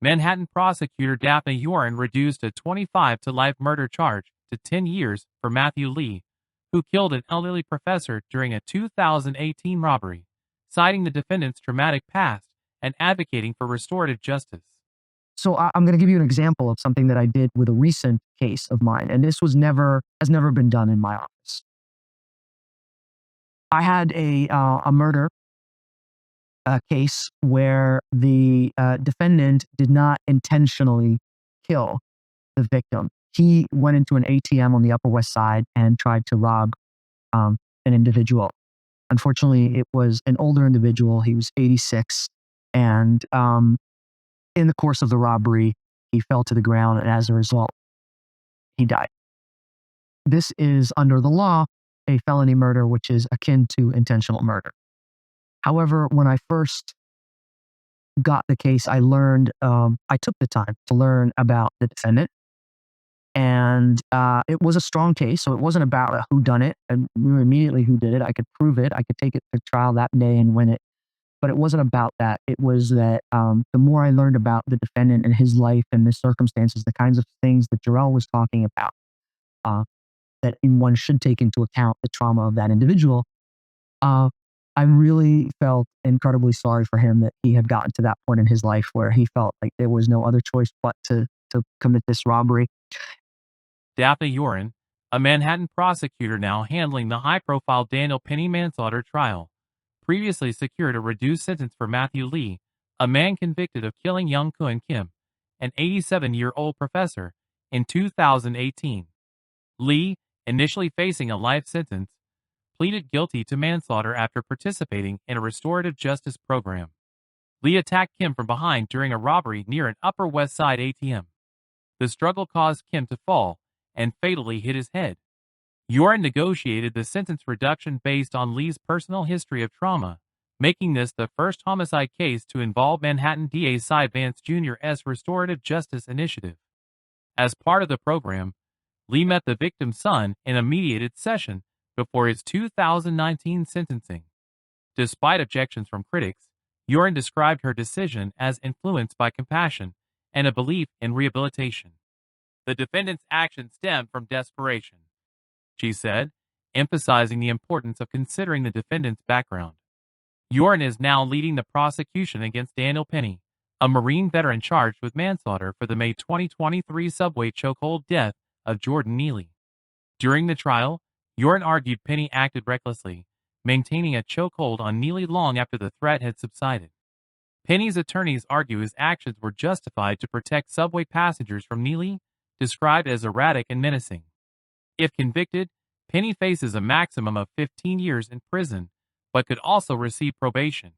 Manhattan prosecutor Dafna Yoran reduced a 25 to life murder charge to 10 years for Matthew Lee, who killed an elderly professor during a 2018 robbery, citing the defendant's traumatic past and advocating for restorative justice. So I'm going to give you an example of something that I did with a recent case of mine, and this has never been done in my office. I had a murder case where the defendant did not intentionally kill the victim. He went into an ATM on the Upper West Side and tried to rob an individual. Unfortunately, it was an older individual. He was 86, and in the course of the robbery, he fell to the ground, and as a result, he died. This is, under the law, a felony murder, which is akin to intentional murder. However, when I first got the case, I took the time to learn about the defendant, and it was a strong case. So it wasn't about a whodunit. I knew immediately who did it. I could prove it. I could take it to trial that day and win it. But it wasn't about that. It was that the more I learned about the defendant and his life and the circumstances, the kinds of things that Jarrell was talking about, that one should take into account the trauma of that individual, I really felt incredibly sorry for him that he had gotten to that point in his life where he felt like there was no other choice but to commit this robbery. Dafna Yoran, a Manhattan prosecutor now handling the high-profile Daniel Penny manslaughter trial, previously secured a reduced sentence for Matthew Lee, a man convicted of killing Young Kun Kim, an 87-year-old professor, in 2018. Lee, initially facing a life sentence, pleaded guilty to manslaughter after participating in a restorative justice program. Lee attacked Kim from behind during a robbery near an Upper West Side ATM. The struggle caused Kim to fall and fatally hit his head. Yoran negotiated the sentence reduction based on Lee's personal history of trauma, making this the first homicide case to involve Manhattan DA Cy Vance Jr.'s Restorative Justice Initiative. As part of the program, Lee met the victim's son in a mediated session before his 2019 sentencing. Despite objections from critics, Yoran described her decision as influenced by compassion and a belief in rehabilitation. The defendant's actions stemmed from desperation, she said, emphasizing the importance of considering the defendant's background. Yoran is now leading the prosecution against Daniel Penny, a Marine veteran charged with manslaughter for the May 2023 subway chokehold death of Jordan Neely. During the trial, Yoran argued Penny acted recklessly, maintaining a chokehold on Neely long after the threat had subsided. Penny's attorneys argue his actions were justified to protect subway passengers from Neely, described as erratic and menacing. If convicted, Penny faces a maximum of 15 years in prison, but could also receive probation.